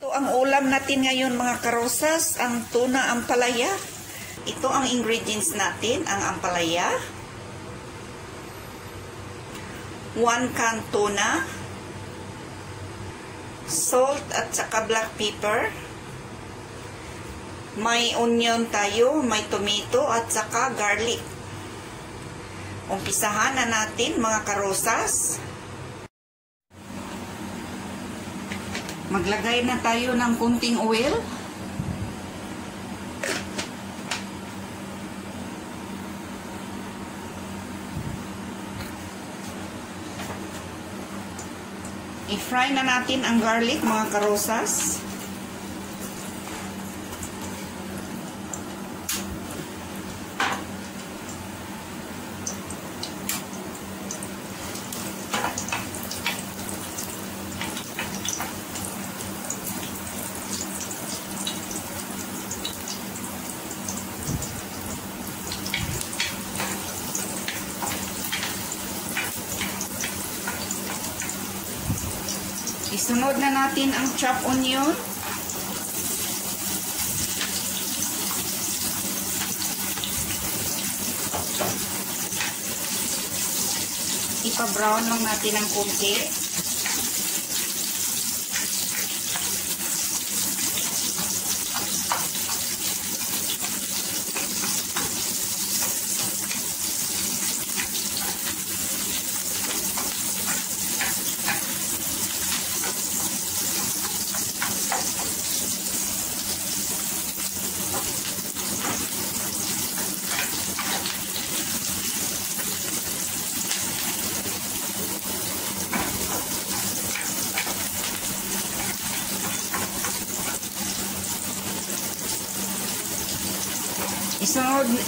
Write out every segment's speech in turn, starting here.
Ito ang ulam natin ngayon mga karosas, ang tuna ampalaya. Ito ang ingredients natin, ang ampalaya. 1 can tuna, salt at saka black pepper. May onion tayo, may tomato at saka garlic. Umpisahan na natin mga karosas. Maglagay na tayo ng kunting oil. I-fry na natin ang garlic mga karosas. Isunod na natin ang chopped onion. Ipa-brown lang natin ng konti.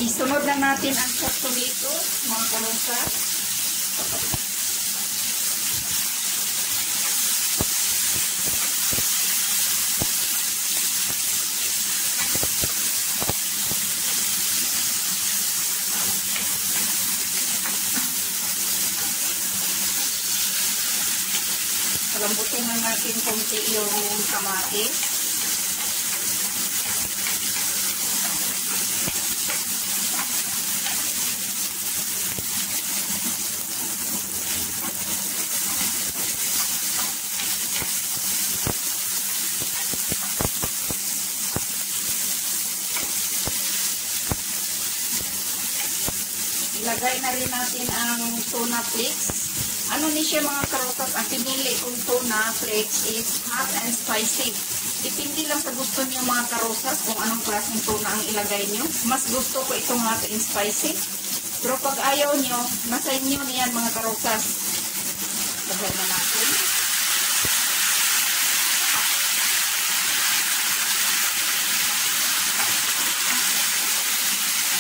Isunod na natin ang chopped tomato, mga karosas. Lambutin na natin konti yung kamatis. Ilagay na rin natin ang tuna flakes. Ano ni siya mga karosas, ang pinili kong tuna flakes is hot and spicy. Depende lang sa gusto niyo mga karosas kung anong klaseng tuna ang ilagay niyo. Mas gusto ko itong hot and spicy. Pero pag ayaw niyo, nasa inyo niyan mga karosas. Lagay na natin.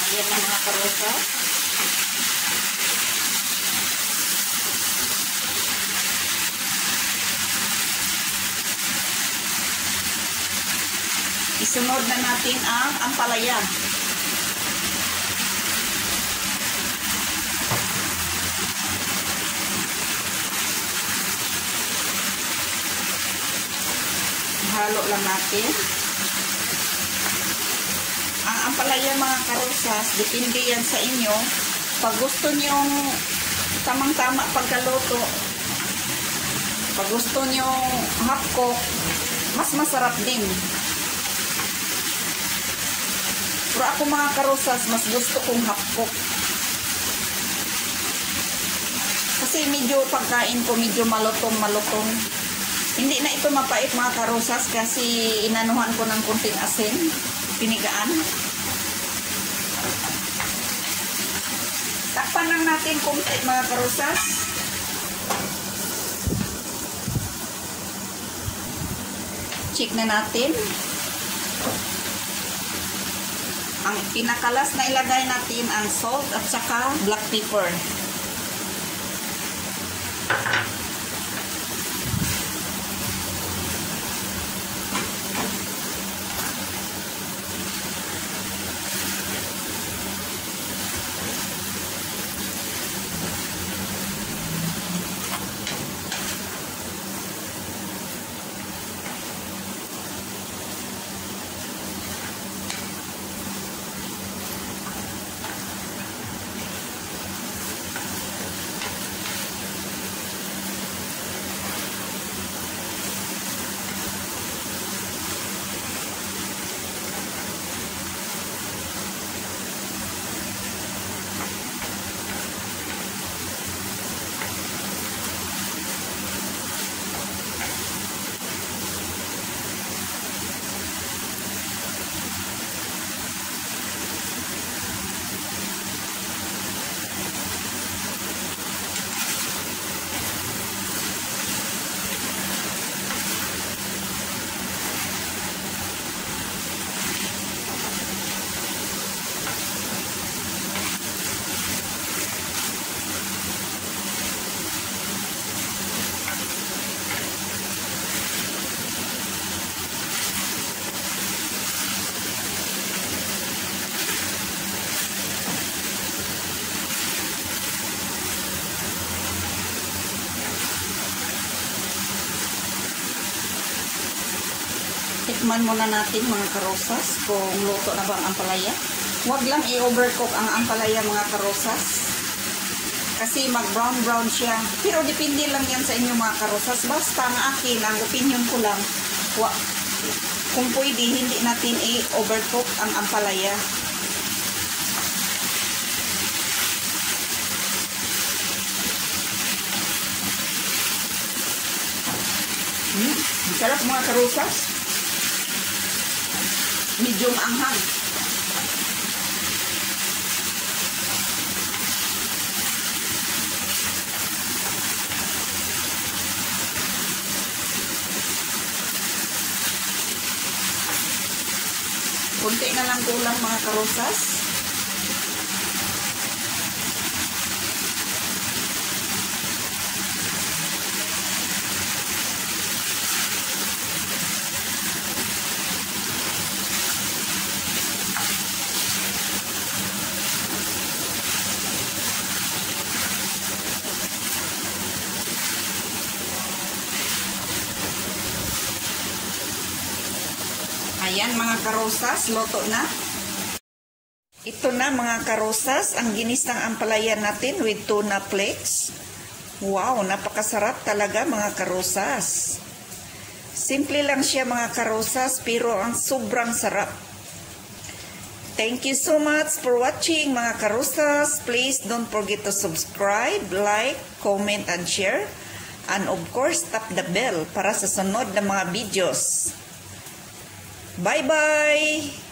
Ayan na mga karosas. Isunod na natin ang ampalaya. Halo lang natin. Ang ampalaya mga karosas, depende yan sa inyo. Pag gusto nyong tamang-tama pagkaluto, pag gusto nyong half cook, mas masarap din. Pero ako mga karosas, mas gusto kong half cook. Kasi medyo pagkain ko, medyo malutong-malutong. Hindi na ito mapait mga karosas kasi inanuhan ko ng kunting asin, pinigaan. Takpan lang natin kunti mga karosas. Check na natin. Ang pinakalas na ilagay natin ang salt at saka black pepper. Tikman muna natin mga karosas kung luto na ba ang ampalaya. Huwag lang i-overcook ang ampalaya mga karosas. Kasi mag-brown-brown siya. Pero depende lang yan sa inyo mga karosas. Basta ang akin, ang opinion ko lang, kung pwede, hindi natin i-overcook ang ampalaya. Sarap mga karosas. Medium anghang. Kunti na lang kulang mga karosas. Ayan mga karosas, luto na. Ito na mga karosas, ang ginisang ampalaya natin with tuna flakes. Wow, napakasarap talaga mga karosas. Simple lang siya mga karosas, pero ang sobrang sarap. Thank you so much for watching mga karosas. Please don't forget to subscribe, like, comment, and share. And of course, tap the bell para sa sunod na mga videos. Bye-bye!